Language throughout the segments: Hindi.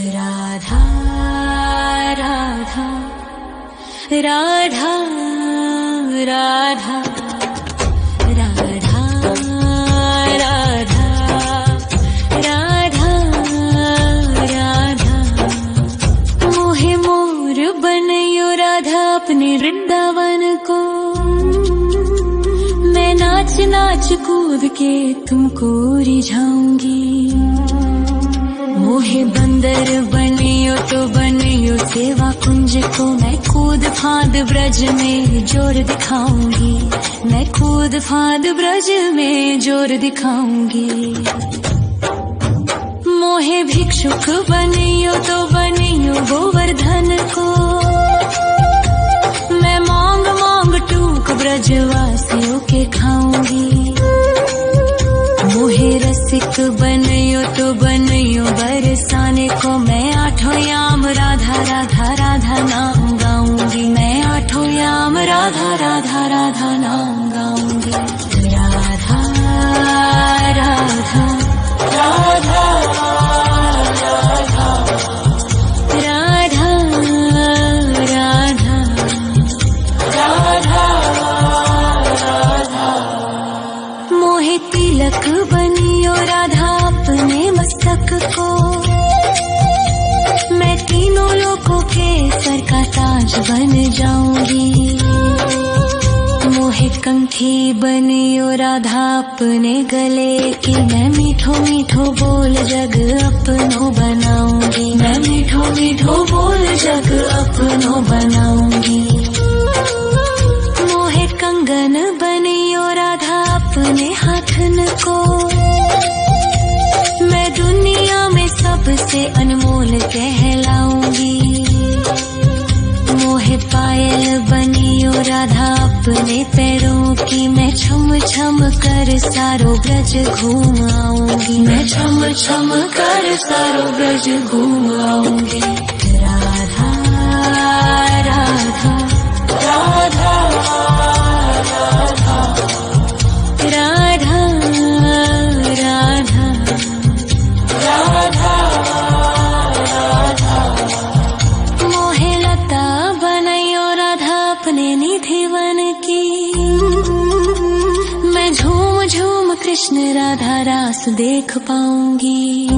राधा राधा राधा राधा राधा राधा राधा राधा मोहे मोर बनयो राधा अपने वृंदावन को। मैं नाच नाच कूद के तुमको रिझाऊंगी। मोहे बंदर बनियो तो बनियो सेवा कुंज को। मैं कूद फांद ब्रज में जोर दिखाऊंगी। मैं कूद फांद ब्रज में जोर दिखाऊंगी। मोहे भिक्षुक बनियो तो बनियो गोवर्धन को। मैं मांग मांग टूक ब्रजवासियों के खाऊंगी। मोहे रसिक बनियो तो बनियो बरसाने को। मैं आठों याम राधा राधा राधा नाम गाऊंगी। मैं आठों याम राधा राधा राधा नाम गाऊंगी। राधा राधा राधा राधा राधा राधा राधा मोहे तिलक बनियो राधा अपने मस्तक को। मैं तीनों लोगों के सर का ताज बन जाऊंगी। मोहे कंठी बनियो राधा अपने गले की। मैं मीठो मीठो बोल जग अपनो बनाऊंगी। मैं मीठो मीठो बोल जग अपनो बनाऊंगी। मोहे कंगन बनियो राधा अपने हाथन को। मैं दुनिया में सबसे अनमोल कहलाऊंगी। मोहे पायल बनियो राधा अपने पैरों की। मैं छम छम कर सारो ब्रज घूम आऊंगी। मैं छम छम कर सारो ब्रज घूम आऊंगी। राधा राधा राधा राधा राधा राधा राधा मोहे लता बनयो राधा अपने निधि वन की। मैं झूम झूम कृष्ण राधा रास देख पाऊंगी।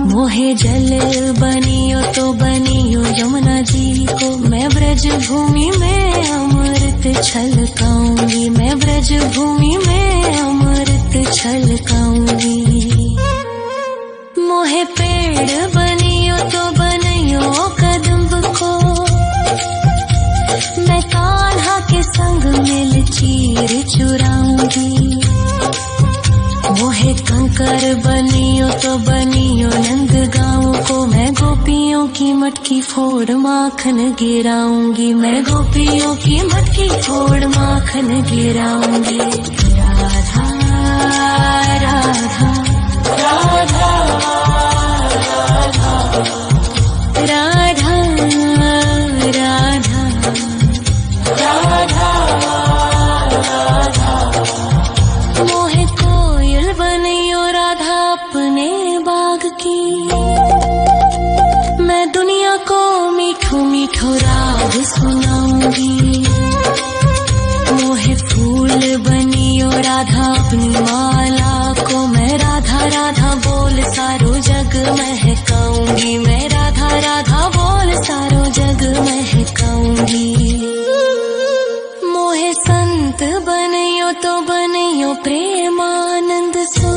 मोहे जल बनियो तो बनियो यमुना जी को। मैं ब्रज भूमि में अमृत छलकाऊंगी। मैं ब्रज भूमि में अमृत छलकाऊंगी। मोहे पेड़ बनियो तो बनियो कदम्ब को। मैं कान्हा के संग मिल चीर चुराऊंगी। मोहे कंकर बनियो तो बनियो नंद गाँव को। मैं गोपियों की मटकी फोड़ माखन गिराऊंगी। मैं गोपियों की मटकी फोड़ माखन गिराऊंगी। राधा राधा राधा राधा राधा राधा राधा मोहे कोयल बनियो राधा अपने बाग की। मैं दुनिया को मीठो मीठो राग सुनाऊंगी। मोहे फूल बनियो राधा अपनी माला को। मैं राधा राधा बोल सारो जग महकाऊंगी। मैं राधा राधा बोल सारो जग महकाऊंगी। मोहे संत बनियो तो बनियो प्रेमानंद सो।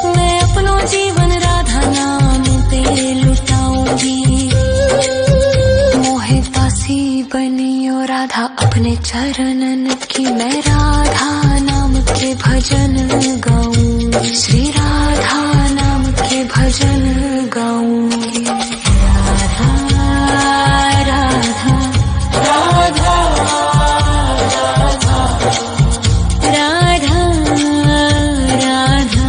मैं अपनो जीवन राधा नाम पे लुटाऊंगी। मोहे दासी बनियो राधा अपने चरणन की। मैं राधा नाम के भजन गाऊंगी। श्री राधा नाम के भजन गाऊंगी। राधा राधा राधा राधा राधा राधा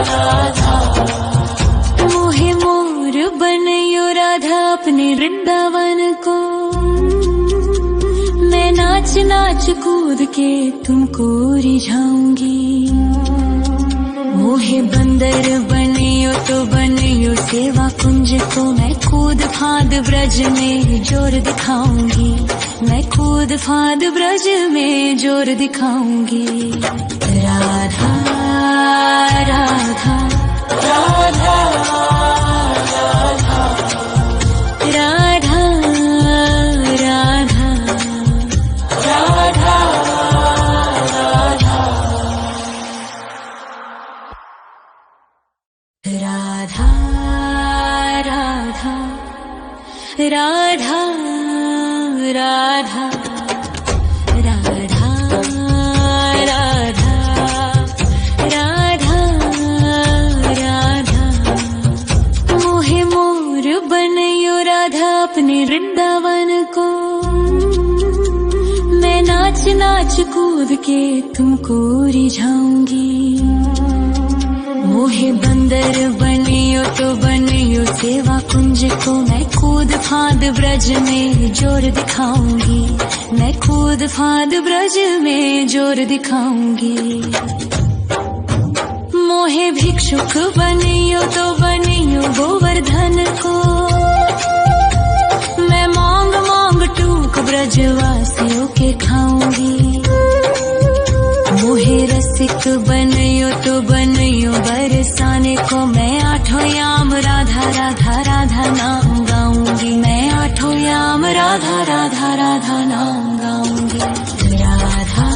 राधा मोहे मोर बनयो राधा अपने वृंदावन को। मैं नाच नाच कूद के तुमको रिझाऊंगी। मोहे बंदर बनियो तो बनियो सेवा कुंज को, मैं कूद फाद ब्रज में जोर दिखाऊंगी, मैं कूद फाद ब्रज में जोर दिखाऊंगी। राधा राधा राधा राधा राधा राधा राधा राधा राधा राधा राधा राधा राधा राधा मोहे मोर बनयो राधा अपने वृंदावन को, मैं नाच नाच कूद के तुमको रिझाऊंगी। मोहे बंदर बनियो तो बनियो सेवा कुंज को, मैं कूद फाद ब्रज में जोर दिखाऊंगी, मैं कूद फाद ब्रज में जोर दिखाऊंगी। मोहे भिक्षुक बनियो तो बनियो गोवर्धन को, मैं मांग मांग टूक ब्रजवासियों के खाऊंगी। मोहे रसिक बनियो तो बनियो बरसाने को, मैं आठों याम राधा राधा राधा नाम गाऊंगी, मैं आठों याम राधा राधा राधा नाम गाऊंगी। राधा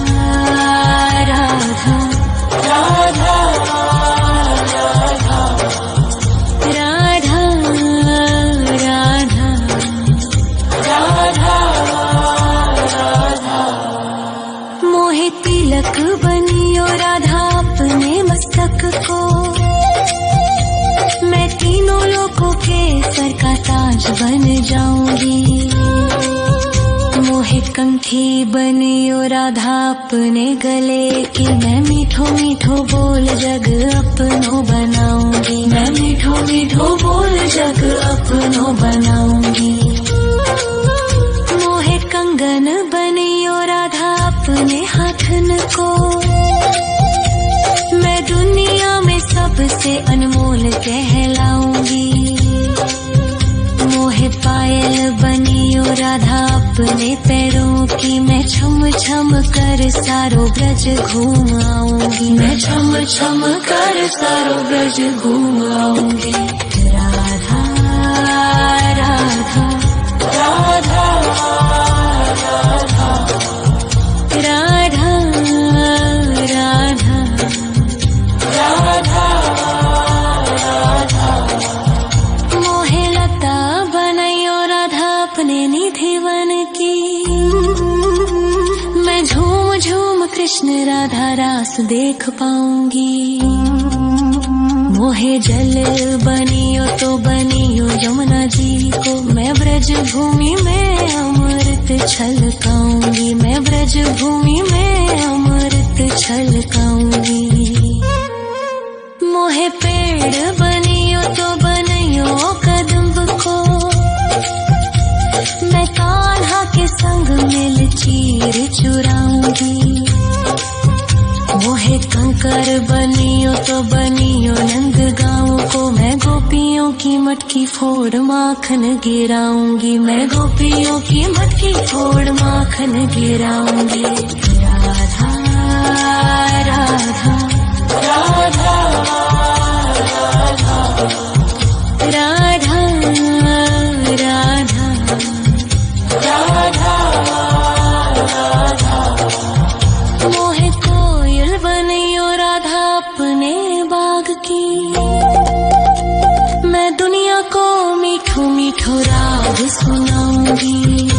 राधा राधा राधा राधा राधा राधा मोहे तिलक बनियो राधा अपने मस्तक को, मैं तीनों लोगों के सर का ताज बन जाऊंगी। मोहे कंठी बनियो राधा अपने गले की, मैं मीठो मीठो बोल जग अपनो बनाऊंगी, मैं मीठो मीठो बोल जग अपनो बनाऊंगी। मोहे कंगन बनियो राधा अपने हाथन को, मैं दुनिया में सबसे अनमोल कहलाऊंगी। मोहे पायल बनियो राधा अपने पैरों की, मैं छम छम कर सारो ब्रज घूम आऊंगी, मैं छम छम कर सारो ब्रज घूम आऊंगी। राधा राधा राधा राधा राधा राधा राधा मोहे लता बनयो राधा अपने निधि वन की, मैं झूम झूम कृष्ण राधा रास देख पाऊंगी। मोहे जल बनियो तो बनियो यमुना जी को, मैं ब्रज भूमि में अमृत छलकाऊंगी, मैं ब्रज भूमि में अमृत छलकाऊंगी। मोहे पेड़ बनियो तो बनियो कदम्ब को, मैं कान्हा के संग मिल चीर चुराऊंगी। मोहे कंकर बनियो तो बनियो नंद गाँव को, मैं गोपियों की मटकी फोड़ माखन गिराऊंगी, मैं गोपियों की मटकी फोड़ माखन गिराऊंगी। राधा राधा राधा राधा राधा राधा राधा मोहे कोयल बनियो राधा अपने बाग की, मैं दुनिया को मीठो मीठो राग सुनाऊंगी।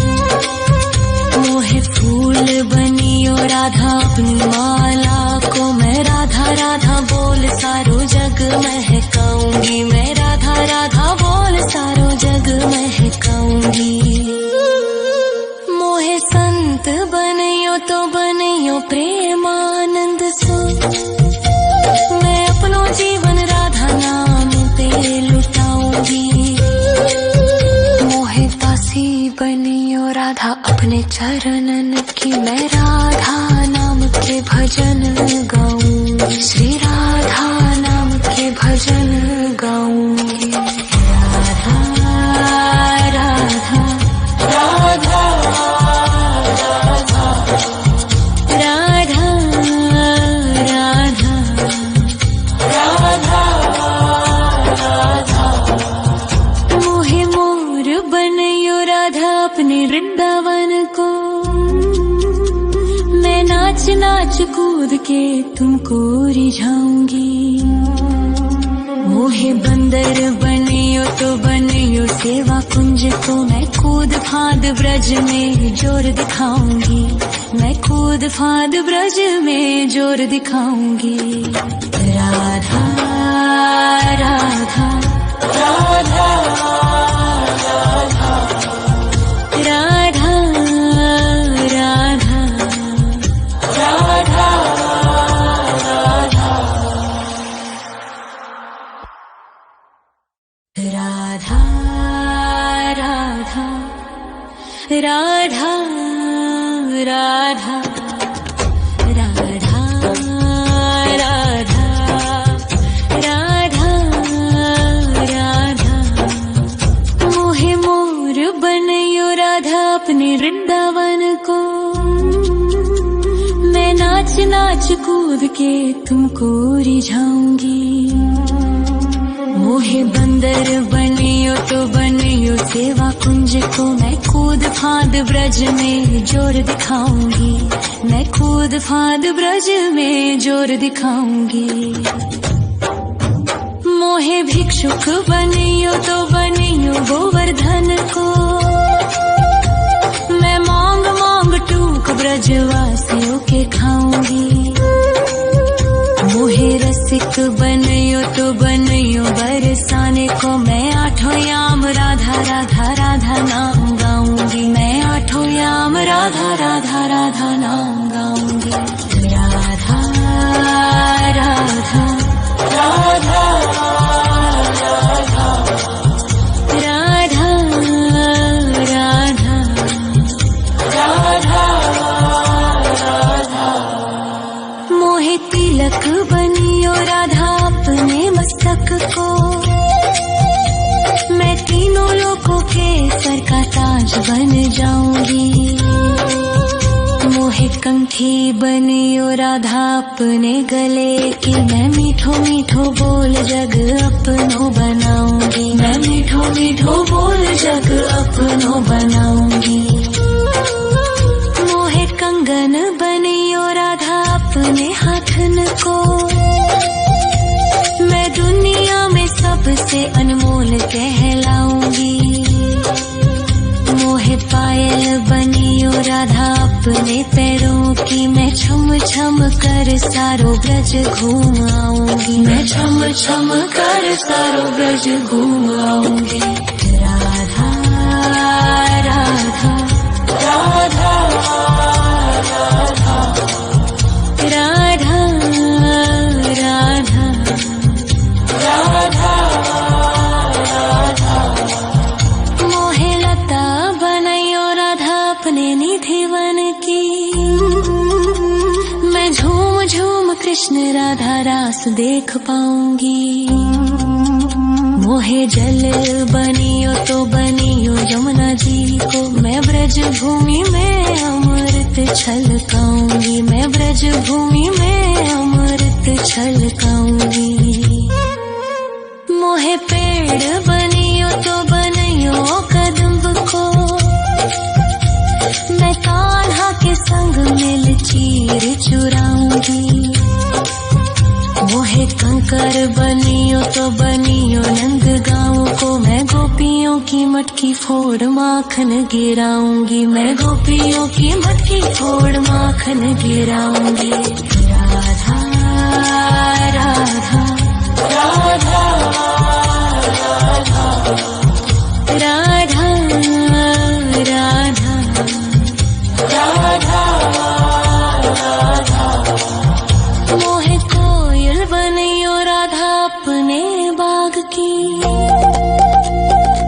मोहे फूल बनियो राधा अपनी माला को, मैं राधा राधा बोल सारो जग महकाऊंगी, मैं राधा राधा बोल सारो जग महकाऊंगी। मोहे संत बनियो तो बनियो प्रेमानंद सो, मैं अपनो जीवन राधा नाम पे लुटाऊंगी। मोहे दासी बनियो राधा अपने चरणन की, मैं राधा नाम के भजन गाऊंगी। श्री राधा के तुमको रिझाऊंगी। मोहे बंदर बनियो तो बनियो सेवा कुंज को, मैं कूद फांद ब्रज में जोर दिखाऊंगी। मैं कूद फांद ब्रज में जोर दिखाऊंगी। राधा राधा राधा राधा राधा राधा राधा राधा राधा राधा राधा राधा राधा। मोहे मोर बनयो राधा अपने वृंदावन को, मैं नाच नाच कूद के तुमको रिझाऊंगी। मोहे बंदर बनियो तो बनियो सेवा कुंज को, मैं कूद फांद ब्रज में जोर दिखाऊंगी। मैं कूद फांद ब्रज में जोर दिखाऊंगी। मोहे भिक्षुक बनियो तो बनियो गोवर्धन को, मैं मांग मांग टूक ब्रजवासियों के खाऊंगी। मोहे रसिक बनियो तो बनियो बरसाने को, मैं आठों याम राधा राधा राधा नाम गाऊंगी। मैं आठों याम राधा राधा राधा नाम गाऊंगी। राधा राधा राधा राधा राधा राधा राधा। मोहे तिलक बनियो राधा अपने मस्तक को, मैं तीनों लोगों के सर का ताज बन जाऊंगी। मोहे कंठी बनियो राधा अपने गले की, मैं मीठो मीठो बोल जग अपनो बनाऊंगी। मैं मीठो मीठो बोल जग अपनो बनाऊंगी। मोहे कंगन बनियो राधा अपने हाथन को, मैं दुनिया में सबसे अनमोल कहलाऊंगी। मोहे पायल बनियो राधा अपने पैरों की, मैं छम छम कर सारो ब्रज घूम आऊंगी। मैं छम छम कर सारो ब्रज घूम आऊंगी। राधा राधा राधा राधा राधा राधा राधा राधा। मोहे लता बनयो राधा अपने निधिवन की, मैं झूम झूम कृष्ण राधा रास देख पाऊंगी। मोहे जल बनियो तो बनियो यमुना जी को, मैं ब्रज भूमि में अमृत छलकाऊंगी। मैं ब्रज भूमि में अमृत छलकाऊंगी। मोहे पेड़ बनियो तो बनियो कदम्ब को, मैं कान्हा के संग मिल चीर चुराऊंगी। मोहे कंकर बनियो तो बनियो नंद गाँव को, मैं गोपियों की मटकी फोड़ माखन गिराऊंगी। मैं गोपियों की मटकी फोड़ माखन गिराऊंगी। राधा राधा राधा राधा राधा राधा राधा। मोहे कोयल बनियो राधा अपने बाग की,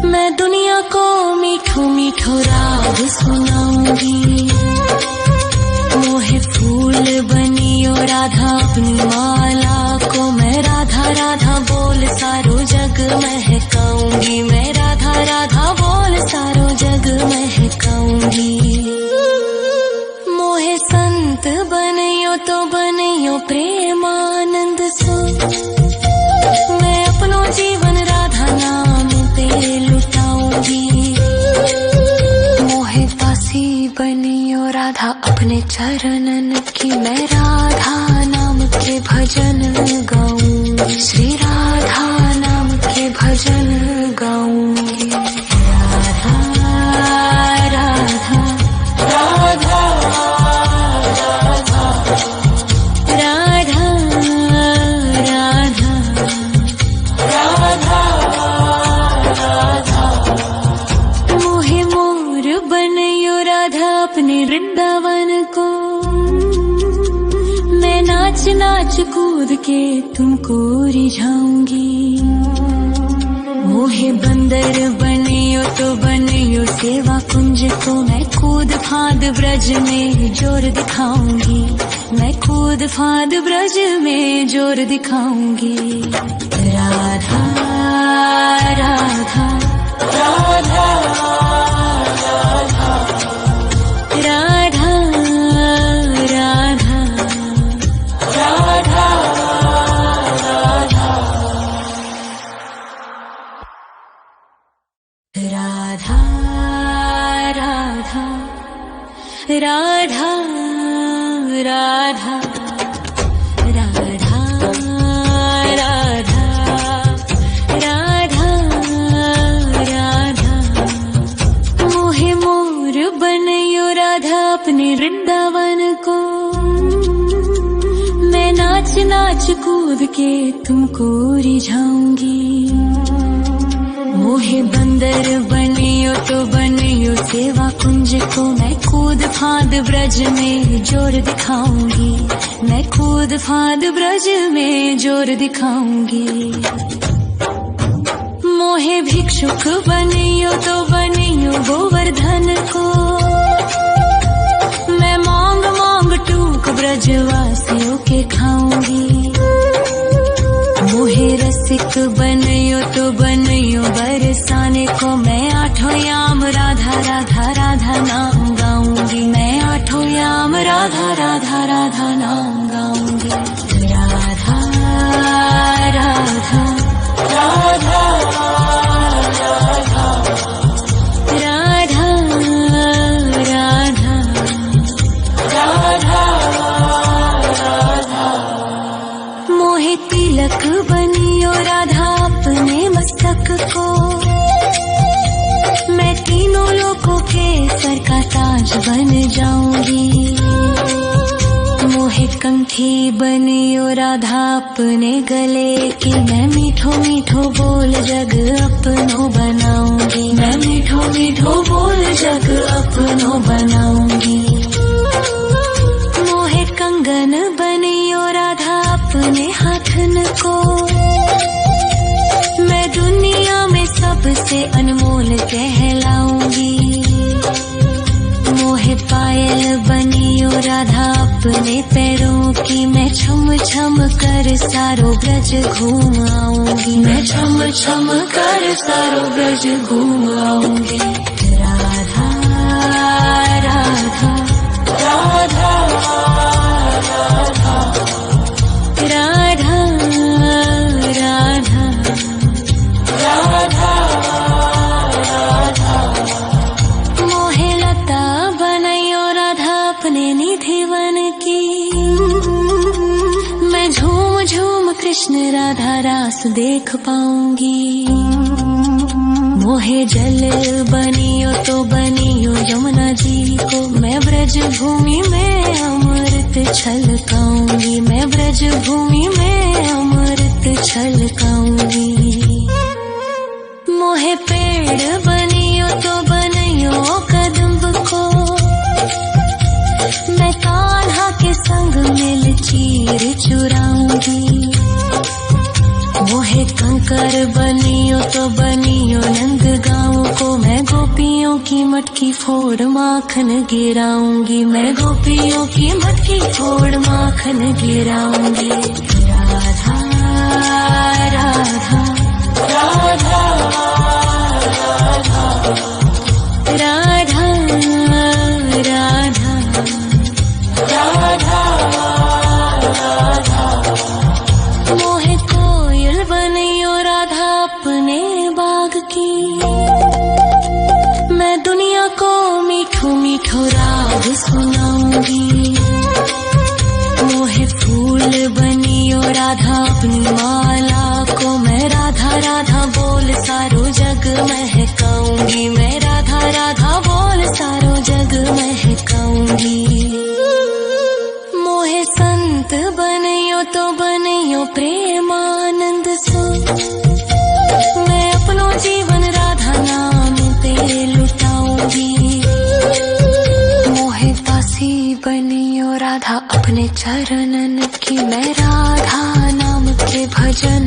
मैं दुनिया को मीठो मीठो राग सुनाऊंगी। मोहे फूल बनियो राधा अपनी माला को, मैं राधा राधा बोल सारो जग महकाऊंगी। मैं राधा राधा बोल सारो जग महकाऊंगी। मोहे संत बनियो तो बनियो प्रेमानंद सो, मैं अपनो जीवन राधा नाम पे लुटाऊंगी। मोहे दासी बनियो राधा अपने चरणन की, मैं राधा श्री राधा नाम के भजन गाऊंगी। राधा राधा राधा राधा राधा राधा राधा मोहे मोर बनयो राधा अपने वृंदावन को। मैं नाच नाच कूद के तुमको रिझाऊंगी। मोहे बंदर बनियो तो बनियो सेवा कुंज को। मैं कूद फांद ब्रज में जोर दिखाऊंगी। मैं कूद फांद ब्रज में जोर दिखाऊंगी। राधा राधा राधा राधा राधा राधा राधा राधा राधा राधा राधा राधा राधा राधा राधा मोहे मोर बनयो राधा अपने वृंदावन को। मैं नाच नाच कूद के तुमको रिझाऊंगी। मोहे बंदर बनियो तो बनियो सेवा कुंज को। मैं कूद फांद ब्रज में जोर दिखाऊंगी। मैं कूद फांद ब्रज में जोर दिखाऊंगी। मोहे भिक्षुक बनियो तो बनियो गोवर्धन को। मैं मांग मांग टूक ब्रजवासियों के खाऊंगी। मोहे रसिक बनयो तो बनयो बरसाने को। मैं आठों याम राधा राधा राधा नाम गाऊंगी। मैं आठों याम राधा राधा राधा नाम गाऊंगी। राधा राधा राधा राधा राधा राधा राधा मोहे तिलक बनियो राधा अपने मस्तक को। मैं तीनों लोगों के सर का ताज बन जाऊंगी। मोहे कंठी बनियो राधा अपने गले की। मैं मीठो मीठो बोल जग अपनो बनाऊंगी। मैं मीठो मीठो बोल जग अपनो बनाऊंगी। मोहे कंगन बनियो राधा अपने हाथन को। मैं दुनिया में सबसे अनमोल कहलाऊंगी। मोहे पायल बनियो राधा अपने पैरों की। मैं छम छम कर सारो ब्रज घूम आऊंगी। मैं छम छम कर सारो ब्रज घूम आऊंगी। राधा राधा राधा राधा राधा राधा राधा राधा मोहे लता बनयो राधा अपने निधि वन की। मैं झूम झूम कृष्ण राधा रास देख पाऊंगी। मोहे जल बनियो तो बनियो यमुना जी को। मैं ब्रज भूमि में अमृत छलकाऊंगी। मैं ब्रज भूमि में अमृत छलकाऊंगी। मोहे पेड़ बनियो तो बनियो कदम्ब को। मैं कान्हा के संग मिल चीर चुराऊंगी। मोहे कंकर बनियो तो बनियो नंद गाँव को। मैं गोपियों की मटकी फोड़ माखन गिराऊंगी। मैं गोपियों की मटकी फोड़ माखन गिराऊंगी। राधा राधा राधा राधा राधा राधा राधा मोहे कोयल बनियो राधा अपने बाग की। मैं दुनिया को मीठो मीठो राग सुनाऊंगी। मोहे फूल बनियो राधा अपनी माला को मैं राधा राधा बोल सारो जग महकाऊंगी, मैं राधा राधा बोल सारो जग महकाऊंगी। मोहे संत बनियो तो बनियो प्रेमानंद सो, मैं अपनो जीवन राधा नाम पे लुटाऊंगी। मोहे दासी बनियो राधा अपने चरणन की, मैं राधा नाम के भजन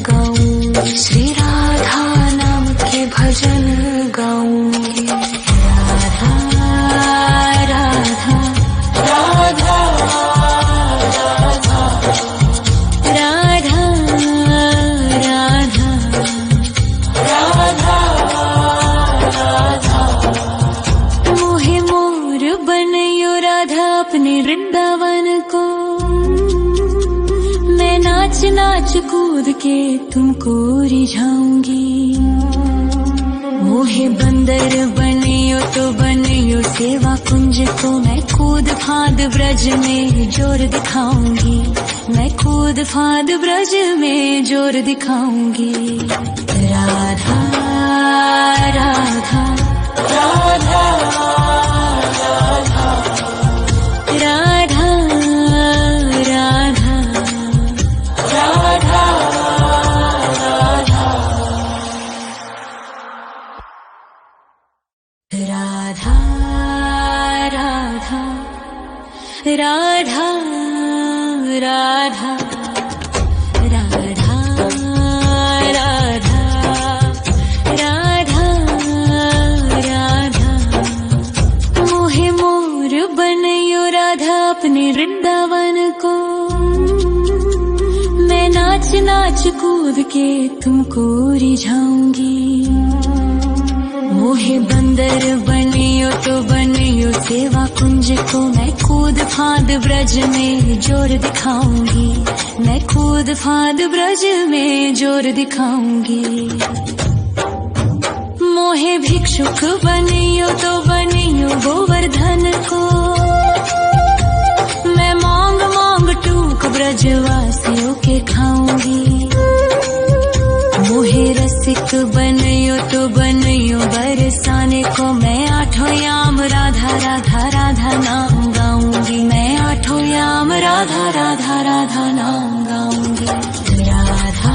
गाऊंगी, श्री राधा नाम के भजन गाऊंगी। राधा राधा राधा राधा राधा राधा मोहे मोर बनियो राधा अपने वृंदावन को, मैं नाच नाच कूद के तुमको रिझाऊंगी। मोहे बंदर बनियो तो बनियो सेवा कुंज को, मैं कूद फांद ब्रज में जोर दिखाऊंगी, मैं कूद फांद ब्रज में जोर दिखाऊंगी। राधा राधा राधा राधा राधा राधा राधा राधा राधा राधा राधा राधा राधा राधा मोहे मोर बनियो राधा अपने वृंदावन को, मैं नाच नाच कूद के तुमको रिझाऊंगी। मोहे बंदर बनियो तो बनियो सेवा कुंज को, मैं कूद फांद ब्रज में जोर दिखाऊंगी, मैं कूद फांद ब्रज में जोर दिखाऊंगी। मोहे भिक्षुक बनियो तो बनियो गोवर्धन को, मैं मांग मांग टूक ब्रजवासियों के खाऊंगी। मोहे रसिक बनियो तो बनियो बरसाने को, मैं आठों याम राधा राधा राधा नाम गाऊंगी, मैं आठों याम राधा राधा राधा नाम गाऊंगी। राधा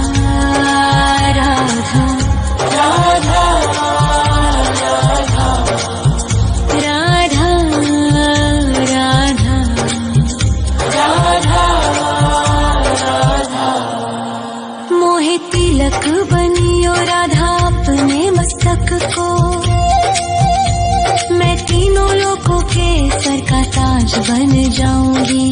राधा राधा राधा राधा राधा राधा मोहे तिलक बनियो राधा अपने मस्तक को, मैं तीनों लोगों के सर का ताज बन जाऊंगी।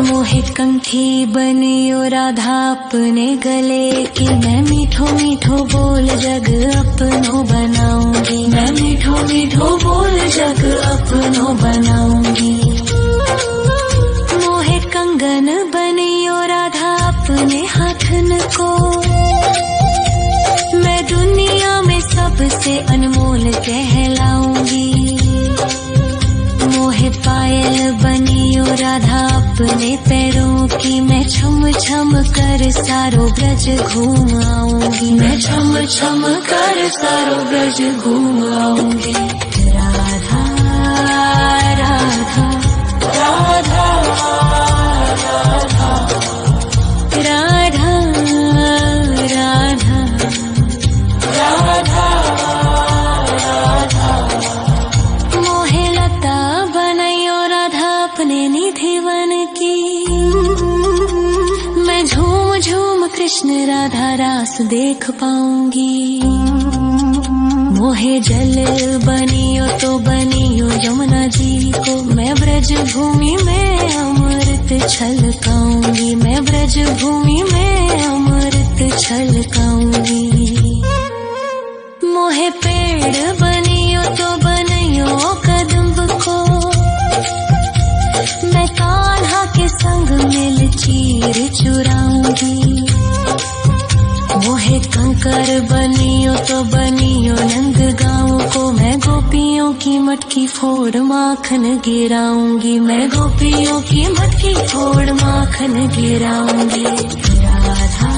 मोहे कंठी बनियो राधा अपने गले की, मैं मीठो मीठो बोल जग अपनो बनाऊंगी, मैं मीठो मीठो बोल जग अपनो बनाऊंगी। मोहे कंगन बनियो राधा अपने हाथन को, मैं दुनिया में सबसे अनमोल कहलाऊंगी। मोहे पायल बनियो राधा अपने पैरों की, मैं छम छम कर सारो ब्रज घूम आऊंगी, मैं छम छम कर सारो ब्रज घूम आऊंगी। राधा राधा राधा राधा राधा राधा राधा राधा मोहे लता बनयो राधा अपने निधिवन की, मैं झूम झूम कृष्ण राधा रास देख पाऊंगी। मोहे जल बनियो तो बनियो यमुना जी को, मैं ब्रज भूमि में अमृत छलकाऊंगी, मैं ब्रज भूमि में अमृत छलकाऊंगी। मोहे पेड़ बनियो तो बनियो कदम्ब को, मैं कान्हा के संग मिल चीर चुराऊंगी। मोहे शंकर बनियो तो बनियो नंद गाँव को। मैं गोपियों की मटकी फोड़ माखन गिराऊंगी, मैं गोपियों की मटकी फोड़ माखन गिराऊंगी। राधा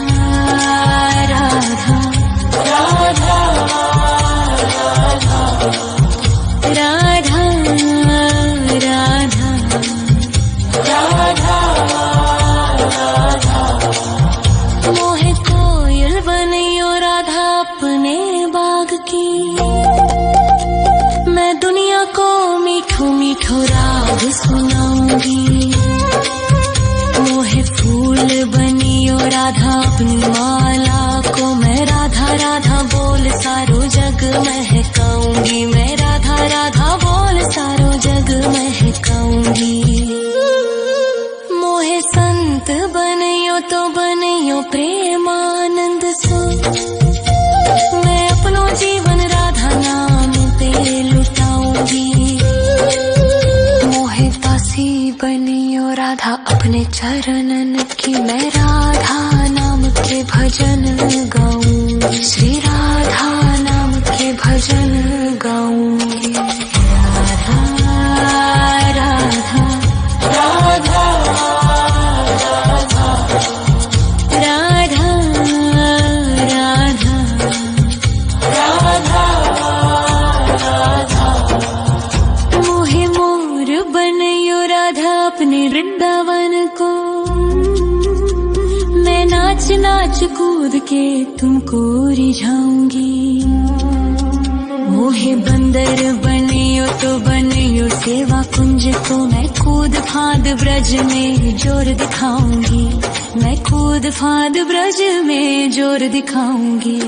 राधा राधा राधा राधा राधा राधा। मोहे कोयल बनियो राधा अपने बाग की। मैं दुनिया को मीठो मीठो राग सुनाऊंगी। मोहे फूल बनियो राधा अपनी माला को। मैं राधा राधा बोल सारो जग महकाऊंगी, मैं राधा राधा बोल सारो जग महकाऊंगी। मोहे संत बनियो तो बनियो प्रेमानंद सो। मैं अपनो जीवन राधा नाम पे लुटाऊंगी। मोहे दासी बनियो राधा अपने चरणन की। मैं राधा नाम के भजन गाऊंगी, श्री राधा नाम के भजन गाऊंगी। राधा राधा राधा राधा राधा राधा राधा। मोहे मोर बनियो राधा अपने वृंदावन को। मैं नाच नाच कूद के तुमको रिझाऊंगी। मोहे बंदर बनियो तो बनियो सेवा कुंज को। मैं कूद फांद ब्रज में जोर दिखाऊंगी, मैं कूद फांद ब्रज में जोर दिखाऊंगी।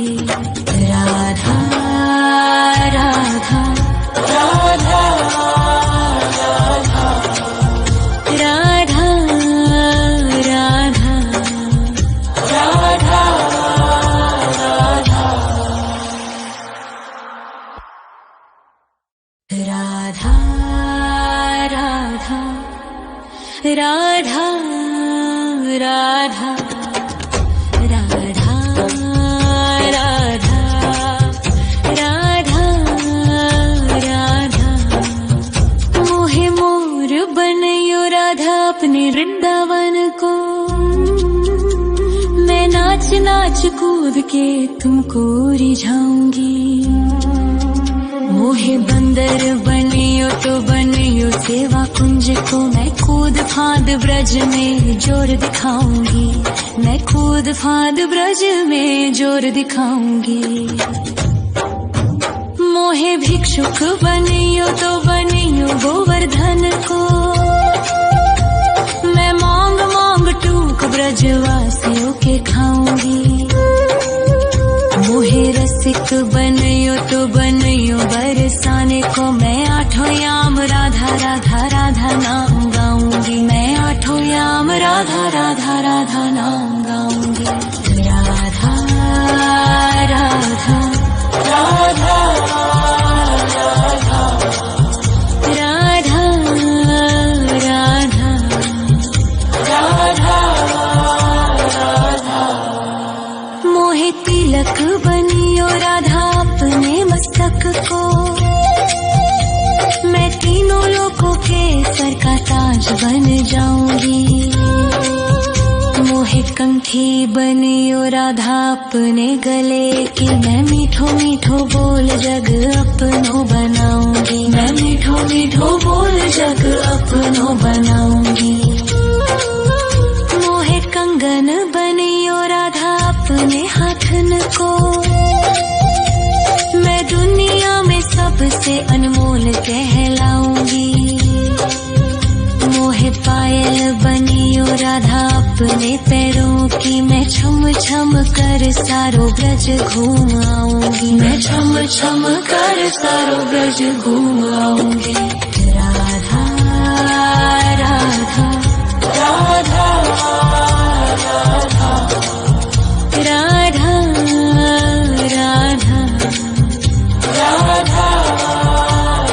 राधा राधा राधा राधा राधा राधा राधा राधा राधा राधा राधा राधा राधा राधा। मोहे मोर बनियो राधा अपने वृंदावन को। मैं नाच नाच कूद के तुमको रिझाऊंगी। मोहे बंदर बनियो तो बनियो सेवा कुंज को। मैं कूद फांद ब्रज में जोर दिखाऊंगी, मैं कूद फांद ब्रज में जोर दिखाऊंगी। मोहे भिक्षुक बनियो तो बनियो गोवर्धन को। मैं मांग मांग टूक ब्रजवासियों के खाऊंगी। मोहे रसिक बनियो तो बनियो बरसाने को। मैं आठों याम राधा राधा राधा नाम गाऊंगी, मैं आठों याम राधा राधा राधा नाम गाऊंगी। राधा राधा राधा राधा राधा राधा राधा राधा। मोहे तिलक बनियो राधा अपने मस्तक को। मैं तीनों लोगों के सर का ताज बन जाऊंगी। मोहे कंठी बनियो राधा अपने गले की। मैं मीठो मीठो बोल जग अपनो बनाऊंगी, मैं मीठो मीठो बोल जग अपनो बनाऊंगी। मोहे कंगन बनियो राधा अपने हाथन को। मैं दुनिया में सबसे अनमोल कहलाऊंगी। मोहे पायल बनियो राधा अपने पैरों की। मैं छम छम कर सारो ब्रज घूम आऊंगी, मैं छम छम कर सारो ब्रज घूम आऊंगी। राधा राधा राधा राधा राधा राधा राधा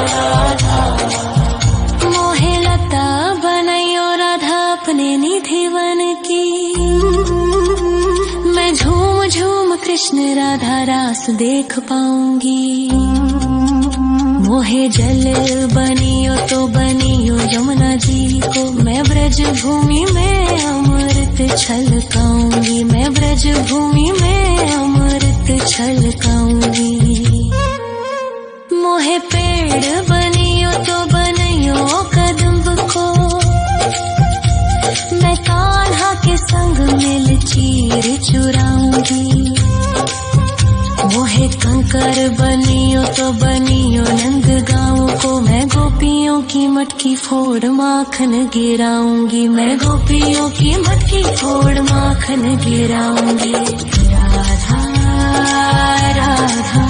राधा। मोहे लता बनैयो राधा अपने निधिवन की। मैं झूम झूम कृष्ण राधा रास देख पाऊंगी। मोहे जल बनियो तो बनियो यमुना जी को, मैं ब्रज भूमि में अमृत छलकाऊंगी, मैं ब्रज भूमि में अमृत छलकाऊंगी। मोहे पेड़ बनियो तो बनियो कदम्ब को, मैं कान्हा के संग मिल चीर चुराऊंगी। मोहे कंकर बनियो तो बनियो नंद गाँव को, मैं गोपियों की मटकी फोड़ माखन गिराऊंगी, मैं गोपियों की मटकी फोड़ माखन गिराऊंगी। राधा राधा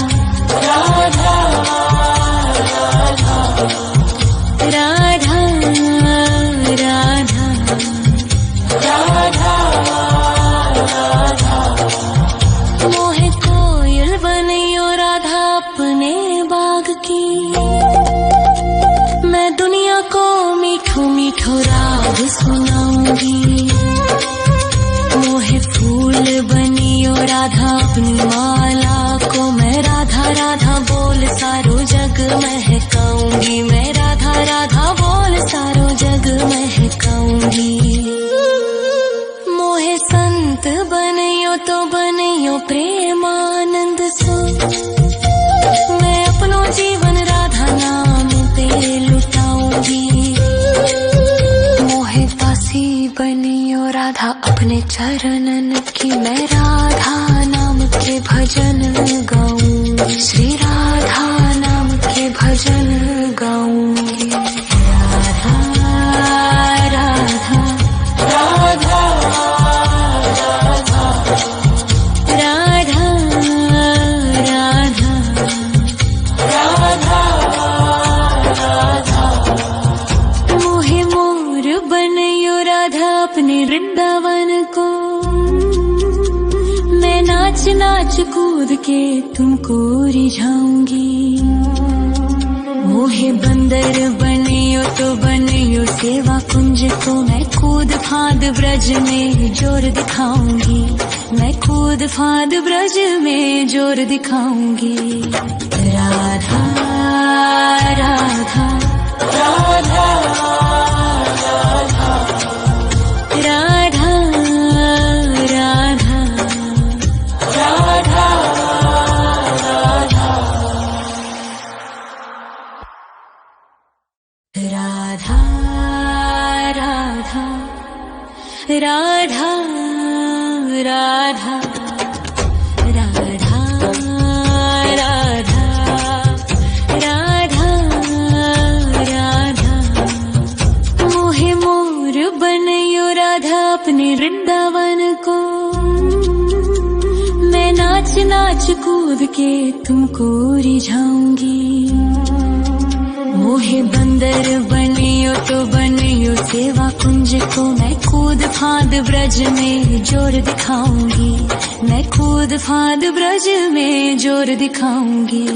राधा राधा राधा राधा राधा। मोहे कोयल बनियो राधा अपने बाग की, मैं दुनिया को मीठो मीठो राग सुनाऊंगी। मोहे फूल बनियो राधा अपनी माला को, मैं राधा राधा बोल सारो जग महकाऊंगी, मैं राधा राधा बोल सारो जग महकाऊंगी। मोहे संत बनियो तो बनियो प्रेमानंद सो, मैं अपनो जीवन राधा नाम पे लुटाऊंगी। मोहे दासी बनियो राधा अपने चरणन की, मैं राधा नाम के भजन गाऊंगी, श्री राधा नाम के भजन गाऊंगी। राधा राधा राधा राधा राधा राधा राधा। मोहे मोर बनियो राधा अपने वृंदावन को, मैं नाच नाच कूद के तुमको रिझाऊंगी। मोहे बंदर बनियो तो बनियो सेवा कुंज को, मैं कूद फांद ब्रज में जोर दिखाऊंगी, मैं कूद फांद ब्रज में जोर दिखाऊंगी। राधा राधा राधा राधा राधा राधा राधा राधा। राधा राधा राधा राधा राधा राधा राधा राधा। मोहे मोर बनियो राधा अपने वृंदावन को, मैं नाच नाच कूद के तुमको रिझाऊंगी। मोहे बंदर बनियो तो बनियो सेवा कुंज को, मैं कूद फांद ब्रज में जोर दिखाऊंगी, मैं कूद फांद ब्रज में जोर दिखाऊंगी।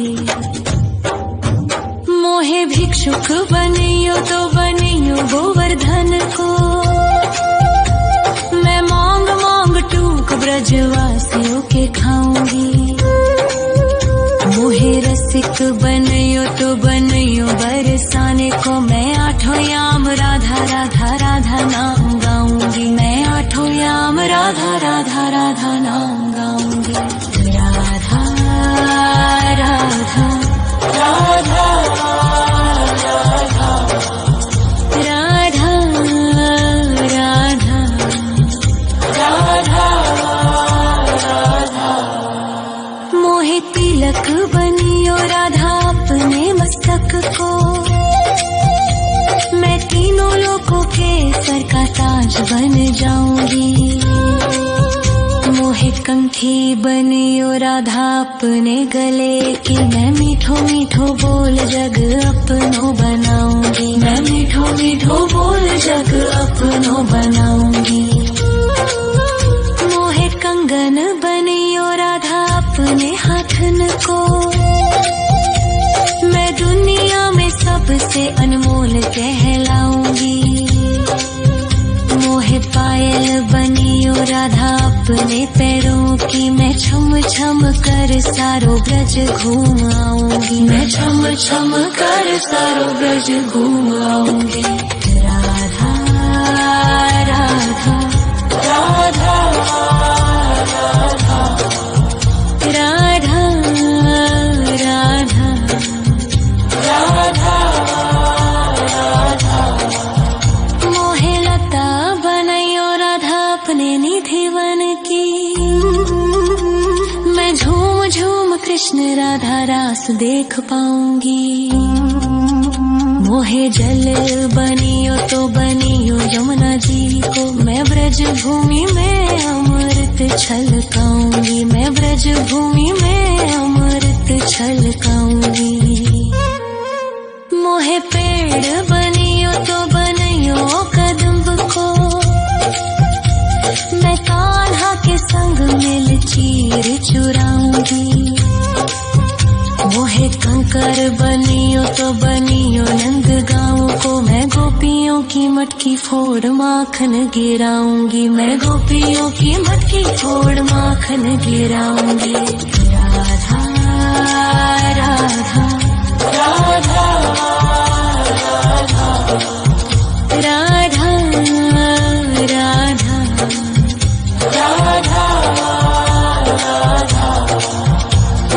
मोहे भिक्षुक बनियो तो बनियो गोवर्धन को, मैं मांग मांग टूक ब्रजवासियों के खाऊंगी। मोहे रसिक बनियो तो बनियो बरसाने को, मैं आठों याम राधा राधा राधा नाम गाऊंगी, मैं आठों याम राधा राधा राधा नाम गाऊंगी। राधा राधा राधा राधा राधा राधा राधा। मोहे तिलक बनियो राधा अपने मस्तक को, मैं तीनों लोगों के सर का ताज बन जाऊंगी। मोहे कंठी बनियो राधा अपने गले की, मैं मीठो मीठो बोल जग अपनो बनाऊंगी, मैं मीठो मीठो बोल जग अपनो बनाऊंगी। मोहे कंगन बनियो राधा अपने हाथन को, मैं दुनिया में सबसे अनमोल कहलाऊंगी। मोहे पायल पायल बनी ओ राधा अपने पैरों की। मैं छम छम कर सारो ब्रज घूम आऊंगी, मैं छम छम कर सारो ब्रज घूम आऊंगी। राधा राधा राधा राधा राधा राधा राधा। मोहे लता बनाइयो राधा अपने निधि वन की। मैं झूम झूम कृष्ण राधा रास देख पाऊंगी। मोहे जल बनियो तो बनियो यमुना जी को। मैं ब्रज भूमि में अमृत छलकाऊंगी, मैं ब्रज भूमि में अमृत छलकाऊंगी। मोहे पेड़ बनियो तो बनियो कदम्ब को। मैं कान्हा के संग मिल चीर चुराऊंगी। मोहे कंकर बनियो तो बनियो नंद गाँव को। मैं गोपियों की मटकी फोड़ माखन गिराऊंगी, मैं गोपियों की मटकी फोड़ माखन गिराऊंगी। राधा राधा राधा राधा राधा राधा राधा।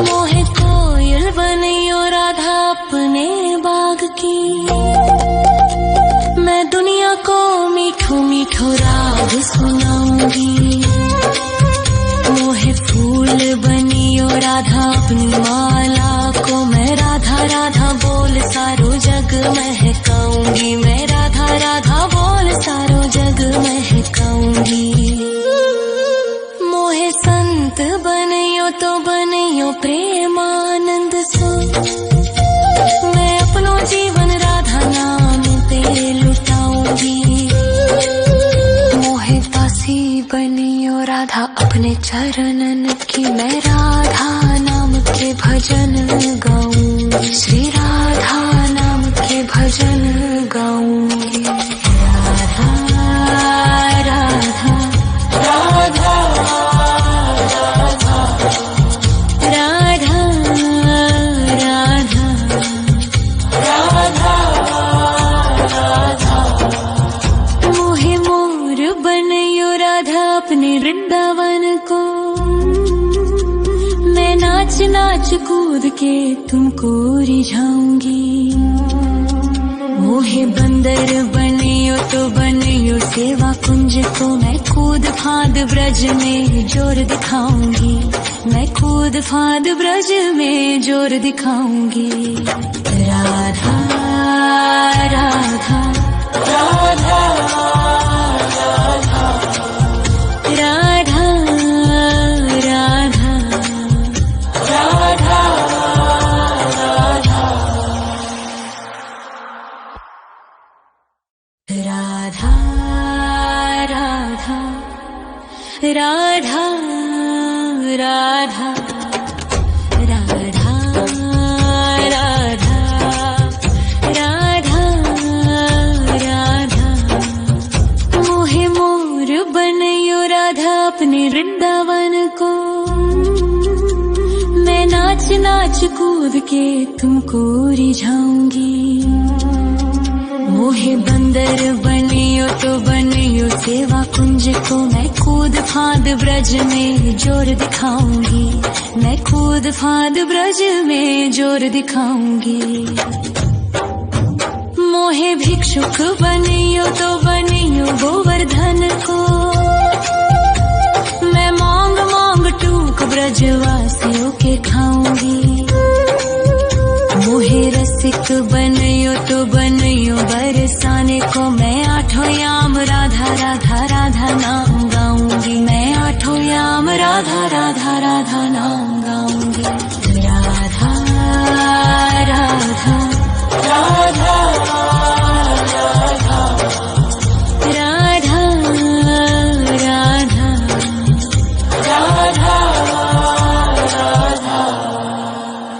मोहे कोयल बनियो राधा अपने बाग की। मैं दुनिया को मीठो मीठो राग सुनाऊंगी। मोहे फूल बनियो राधा अपनी माला को। मैं राधा राधा बोल सारो जग महकाऊंगी, मैं राधा राधा बोल सारो जग महकाऊंगी। मोहे संत बनियो तो बनियो प्रेमानंद सो। मैं अपनो जीवन राधा नाम पे लुटाऊंगी। मोहे दासी बनियो राधा अपने चरणन की। मैं राधा नाम के भजन गाऊंगी, श्री राधा नाम के भजन गाऊंगी। राधा राधा राधा राधा राधा राधा राधा। मोहे मोर बनियो राधा अपने वृंदावन को। मैं नाच नाच कूद के तुमको रिझाऊंगी। मोहे बंदर बनियो तो बनियो सेवा कुंज को। मैं कूद फांद ब्रज में जोर दिखाऊंगी, मैं कूद फांद ब्रज में जोर दिखाऊंगी। राधा राधा राधा राधा राधा राधा राधा राधा राधा राधा राधा राधा राधा राधा राधा राधा। मोहे मोर बनियो राधा अपने वृंदावन को। मैं नाच नाच कूद के तुमको रिझाऊंगी। मोहे बंदर बनियो तो बनियो सेवा कुंज को। मैं कूद फांद ब्रज में जोर दिखाऊंगी, मैं कूद फांद ब्रज में जोर दिखाऊंगी। मोहे भिक्षुक बनियो तो बनियो गोवर्धन को। मैं मांग मांग टूक ब्रजवासियों के खाऊंगी। मोहे रसिक बनियो तो बनियो बरसाने को। मैं आठों याम राधा राधा राधा नाम गाऊंगी, मैं आठों याम राधा राधा राधा नाम गाऊंगी। राधा राधा राधा राधा राधा राधा राधा राधा।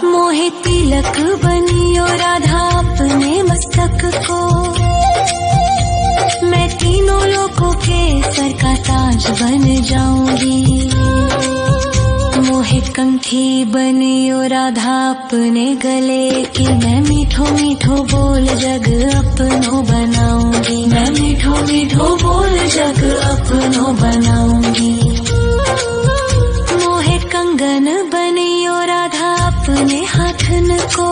मोहे तिलक बनियो राधा अपने मस्तक को। मैं तीनों लोकों केसर का ताज बन जाऊंगी। मोहे कंठी बनियो राधा अपने गले की, मैं मीठो मीठो बोल जग अपनो बनाऊंगी। मैं मीठो मीठो बोल जग अपनो बनाऊंगी। मोहे कंगन बनियो राधा अपने हाथन को,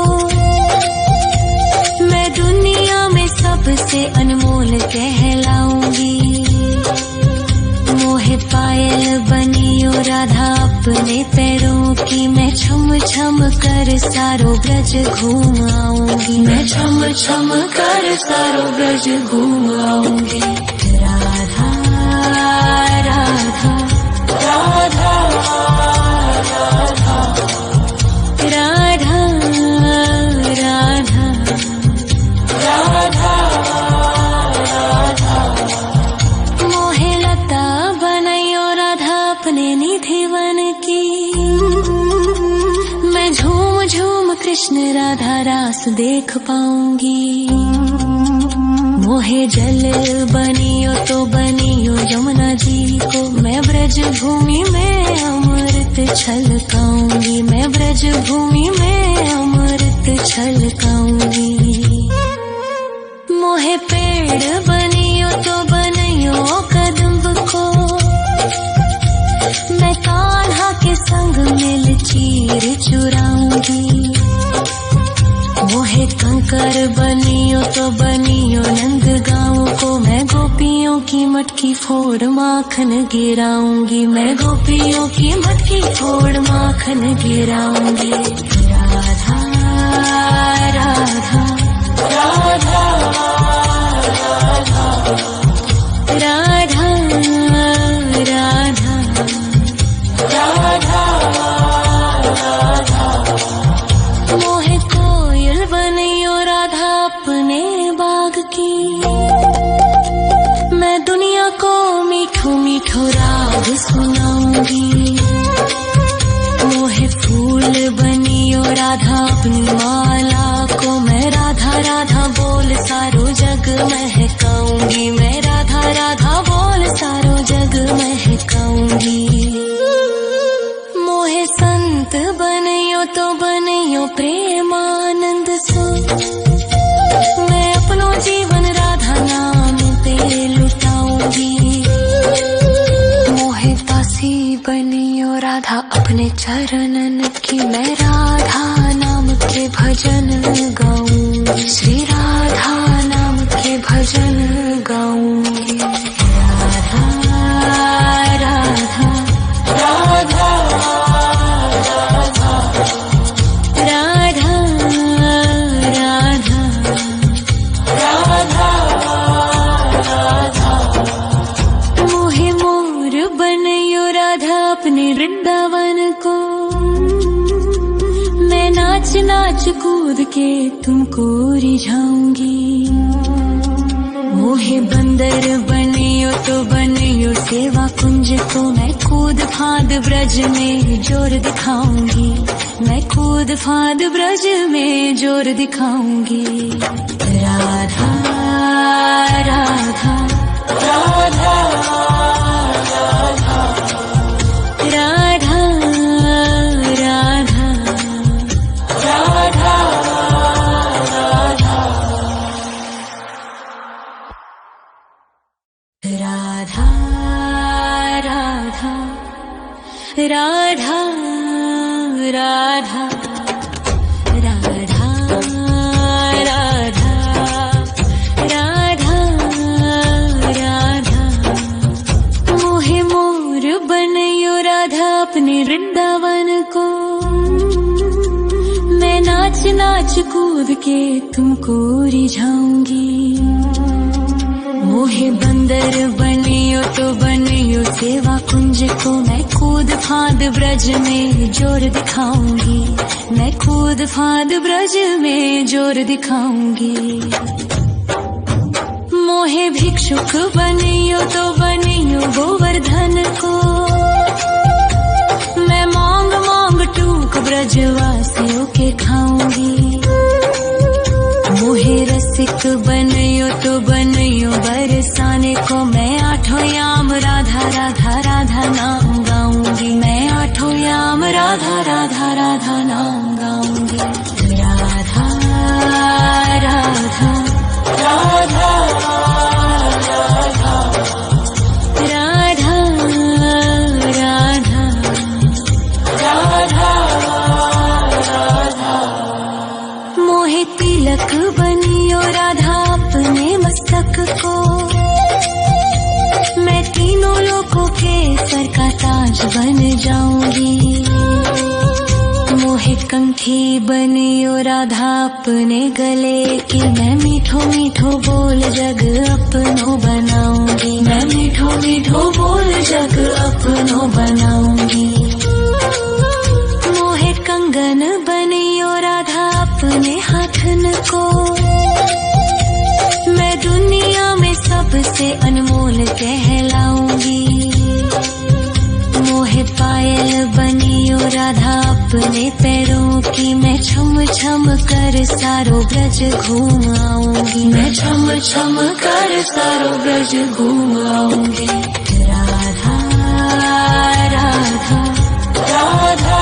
मैं दुनिया में सबसे अनमोल कहलाऊंगी। मोहे पायल बनियो राधा अपने पैरों की, मैं छम छम कर सारो ब्रज घूम आऊंगी। मैं छम छम कर सारो ब्रज घूम आऊंगी। राधा राधा राधा राधा राधा राधा राधा। मोहे लता बनायो राधा अपने निधि वन की, मैं झूम झूम कृष्ण राधा रास देख पाऊंगी। मोहे जल बनियो तो बनियो यमुना जी को, मैं ब्रज भूमि में अमृत छलकाऊंगी। मैं ब्रज भूमि में अमृत छलकाऊंगी। मोहे पेड़ बनियो तो बनियो कदम्ब को, मैं कान्हा के संग मिल चीर चुराऊंगी। मोहे कंकर बनियो तो बनियो नंद गाँव को, मैं गोपियों की मटकी फोड़ माखन गिराऊंगी। मैं गोपियों की मटकी फोड़ माखन गिराऊंगी। राधा राधा राधा राधा राधा राधा राधा। मोहे कोयल बनियो राधा अपने बाग की, मैं दुनिया को मीठो मीठो राग सुनाऊंगी। मोहे फूल बनियो राधा अपनी माला को, मैं राधा राधा बोल सारो जग महकाऊंगी। मैं राधा राधा बोल सारो जग महकाऊंगी। मोहे संत बनियो तो बनियो प्रेमानंद सो, मैं अपनो जीवन राधा नाम पे लुटाऊंगी। मोहे दासी बनियो राधा अपने चरणन की, मैं राधा नाम के भजन गाऊंगी। श्री राधा नाम के भजन गाऊंगी। राधा राधा राधा राधा राधा राधा राधा। मोहे मोर बनियो राधा अपने वृंदावन को, मैं नाच नाच कूद के तुमको रिझाऊंगी। मोहे बंदर बनियो तो बनियो सेवा कुंज को, मैं कूद फांद ब्रज में जोर दिखाऊंगी। मैं कूद फांद ब्रज में जोर दिखाऊंगी। राधा राधा राधा राधा राधा राधा राधा राधा राधा राधा राधा राधा राधा राधा। मोहे मोर बनियो राधा अपने वृंदावन को, मैं नाच नाच कूद के तुमको रिझाऊंगी। मोहे बंदर बनियो तो बनियो सेवा कुंज को, मैं कूद फांद ब्रज में जोर दिखाऊंगी। मैं कूद फांद ब्रज में जोर दिखाऊंगी। मोहे भिक्षुक बनियो तो बनियो गोवर्धन को, मैं मांग मांग टूक ब्रजवासियों के खाऊंगी। मोहे रसिक बनियो तो बनियो बरसाने को, मैं आठों तिलक बनियो राधा अपने मस्तक को, मैं तीनों लोगों के सर का ताज बन जाऊंगी। मोहे कंठी बनियो राधा अपने गले की, मैं मीठो मीठो बोल जग अपनो बनाऊंगी, मैं मीठो मीठो बोल जग अपनो बनाऊंगी। मोहे कंगन बनियो राधा अपने हाथन को, मैं दुनिया में सबसे अनमोल कहलाऊंगी। मोहे पायल बनियो राधा अपने पैरों की, मैं छम छम कर सारो ब्रज घूम आऊंगी, मैं छम छम कर सारो ब्रज घूम आऊंगी। राधा राधा राधा राधा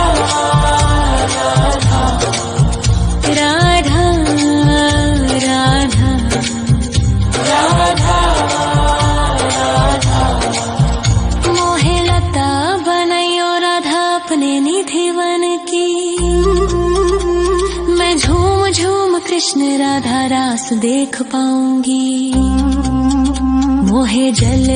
राधा राधा राधा राधा। मोहे लता बनायो राधा अपने निधिवन की, मैं झूम झूम कृष्ण राधा रास देख पाऊंगी। मोहे जल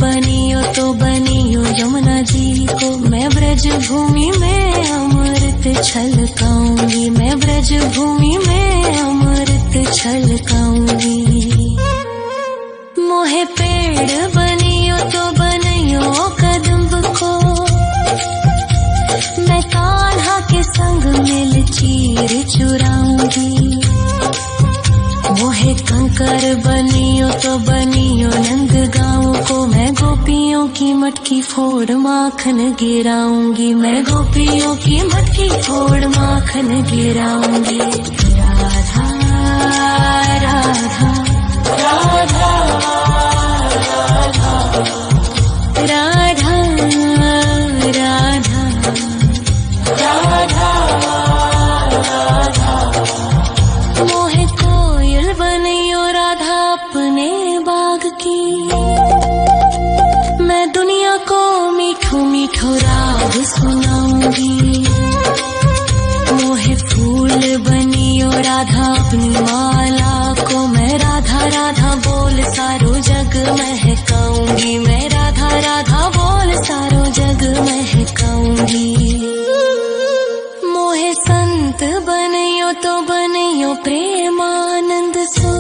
बनियो तो बनियो यमुना जी को, मैं ब्रज भूमि में अमृत छलकाऊंगी, मैं ब्रज भूमि में अमृत छलकाऊंगी। मोहे पेड़ बनियो तो बनियो कदम्ब को, मैं कान्हा के संग मिल चीर चुराऊंगी। मोहे कंकर बनियो तो बनियो नंद गाँव को, मैं गोपियों की मटकी फोड़ माखन गिराऊंगी, मैं गोपियों की मटकी फोड़ माखन गिराऊंगी। राधा राधा राधा राधा राधा राधा राधा। मोहे कोयल बनियो राधा अपने बाग की, मैं दुनिया को मीठो मीठो राग सुनाऊंगी। मोहे फूल बनियो राधा अपनी माला को, मैं राधा राधा बोल सारो जग महकाऊंगी, मैं राधा राधा बोल सारो जग महकाऊंगी। मोहे संत बनियो तो बनियो प्रेमानंद सो,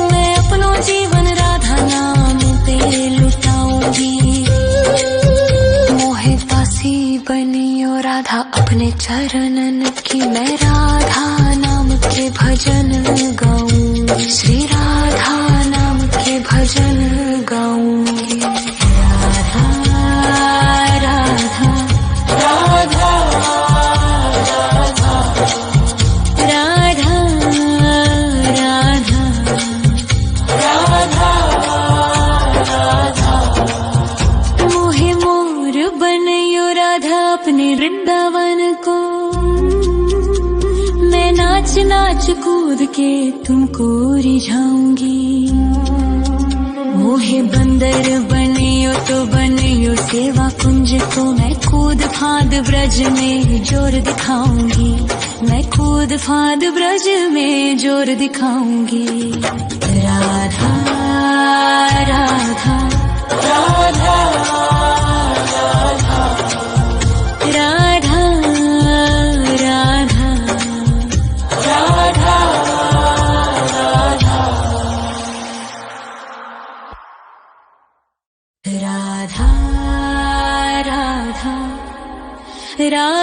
मैं अपनो जीवन राधा नाम पे लुटाऊंगी। मोहे दासी बनियो राधा अपने चरणन की, मैं राधा नाम के भजन गाऊंगी, श्री राधा नाम के भजन गाऊंगी। राधा राधा राधा राधा राधा राधा राधा राधा। मोहे मोर बनियो राधा अपने वृंदावन को, मैं नाच नाच कूद के तुमको रिझाऊंगी। मोहे बंदर बनियो तो बनियो सेवा कुंज को, मैं कूद फांद ब्रज में जोर दिखाऊंगी, मैं कूद फांद ब्रज में जोर दिखाऊंगी। राधा राधा राधा राधा राधा राधा राधा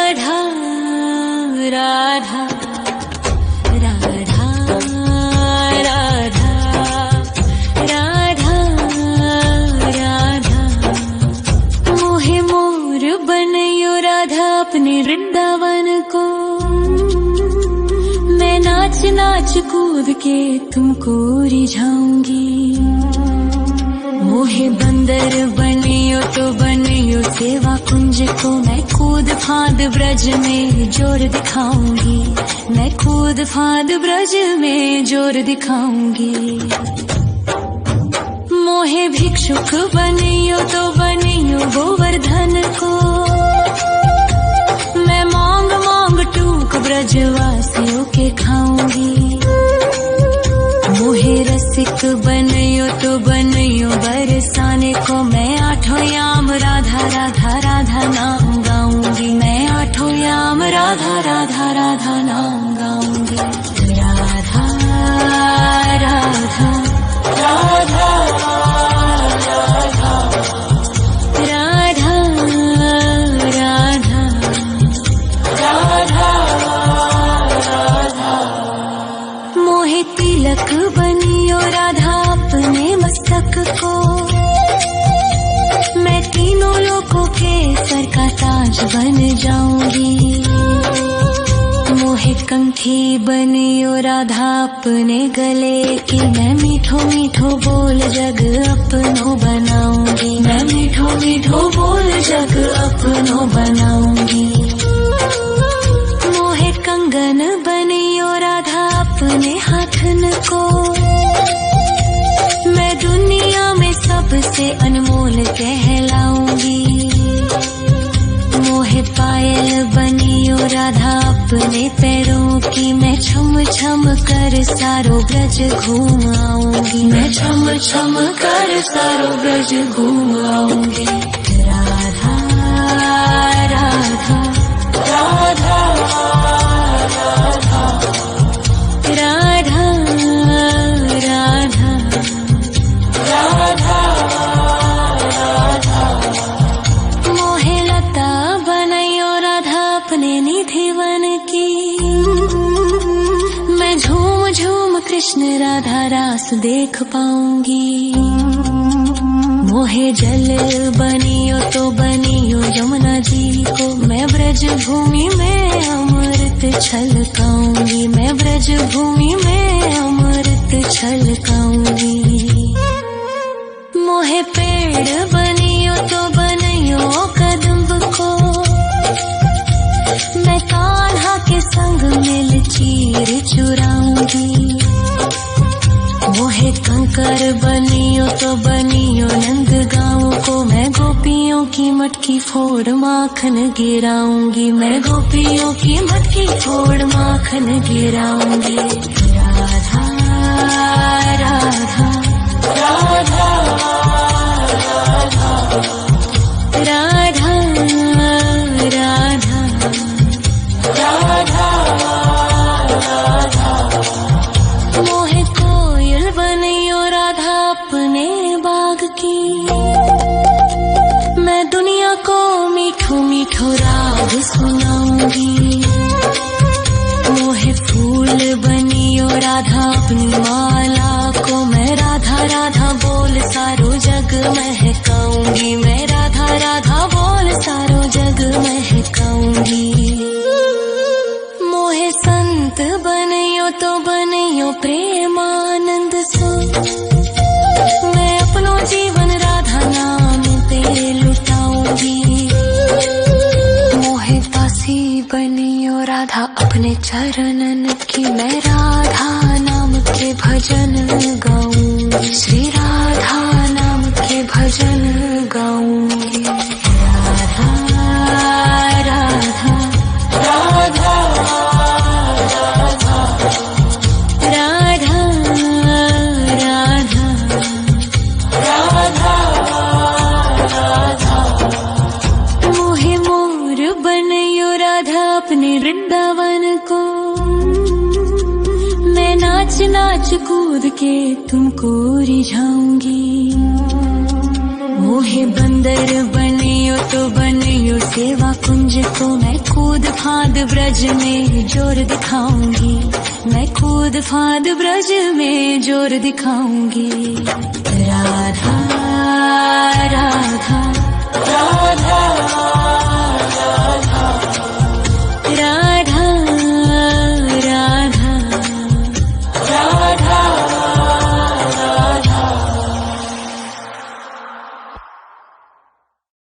राधा राधा राधा राधा राधा राधा राधा। मोहे मोर बनियो राधा अपने वृंदावन को, मैं नाच नाच कूद के तुमको रिझाऊंगी। मोहे बंदर बनियो तो बनियो सेवा कुंज को, मैं कूद फांद ब्रज में जोर दिखाऊंगी, मैं कूद फांद ब्रज में जोर दिखाऊंगी। मोहे भिक्षुक बनियो तो बनियो गोवर्धन को, मैं मांग मांग टूक ब्रजवासियों के खाऊंगी। ताज बन जाऊंगी। मोहे कंठी बनियो राधा अपने गले की, मैं मीठो मीठो बोल जग अपनो बनाऊंगी। मैं मीठो मीठो बोल जग अपनो बनाऊंगी। मोहे कंगन बनियो राधा अपने हाथन को, मैं दुनिया में सबसे अनमोल कहलाऊंगी। मोहे पायल बनियो राधा अपने पैरों की, मैं छम छम कर सारो ब्रज घूम आऊंगी। मैं छम छम कर सारो ब्रज घूम आऊंगी। राधा राधा राधा राधा राधा राधा राधा। मोहे लता बनायो राधा अपने निधि वन की, मैं झूम झूम कृष्ण राधा रास देख पाऊंगी। मोहे जल बनियो तो बनियो यमुना जी को, मैं ब्रज भूमि में अमृत छलकाऊंगी। मैं ब्रज भूमि में अमृत छलकाऊंगी। मोहे पेड़ बनियो तो बनियो कदम्ब को, मैं कान्हा के संग मिल चीर चुराऊंगी। मोहे कंकर बनियो तो बनियो नंद गाँव को, मैं गोपियों की मटकी फोड़ माखन गिराऊंगी। मैं गोपियों की मटकी फोड़ माखन गिराऊंगी। राधा राधा राधा राधा राधा राधा राधा। मोहे कोयल बनियो राधा अपने बाग की, मैं दुनिया को मीठो मीठो राग सुनाऊंगी। मोहे फूल बनियो राधा अपनी माला को, मैं राधा राधा बोल सारो जग महकाऊंगी। मैं राधा राधा बोल सारो जग महकाऊंगी। मोहे संत बनियो तो बनियो प्रेमानंद सो, मैं अपनो जीवन राधा नाम पे लुटाऊंगी। मोहे दासी बनियो राधा अपने चरणन की, मैं राधा नाम के भजन गाऊंगी। श्री राधा नाम के भजन गाऊंगी। राधा राधा राधा राधा राधा राधा राधा। मोहे मोर बनियो राधा अपने वृंदावन को, मैं नाच नाच कूद के तुमको रिझाऊंगी। मोहे बंदर बनियो तो बनियो सेवा कुंज को, मैं कूद फांद ब्रज में जोर दिखाऊंगी। मैं कूद फांद ब्रज में जोर दिखाऊंगी। राधा राधा राधा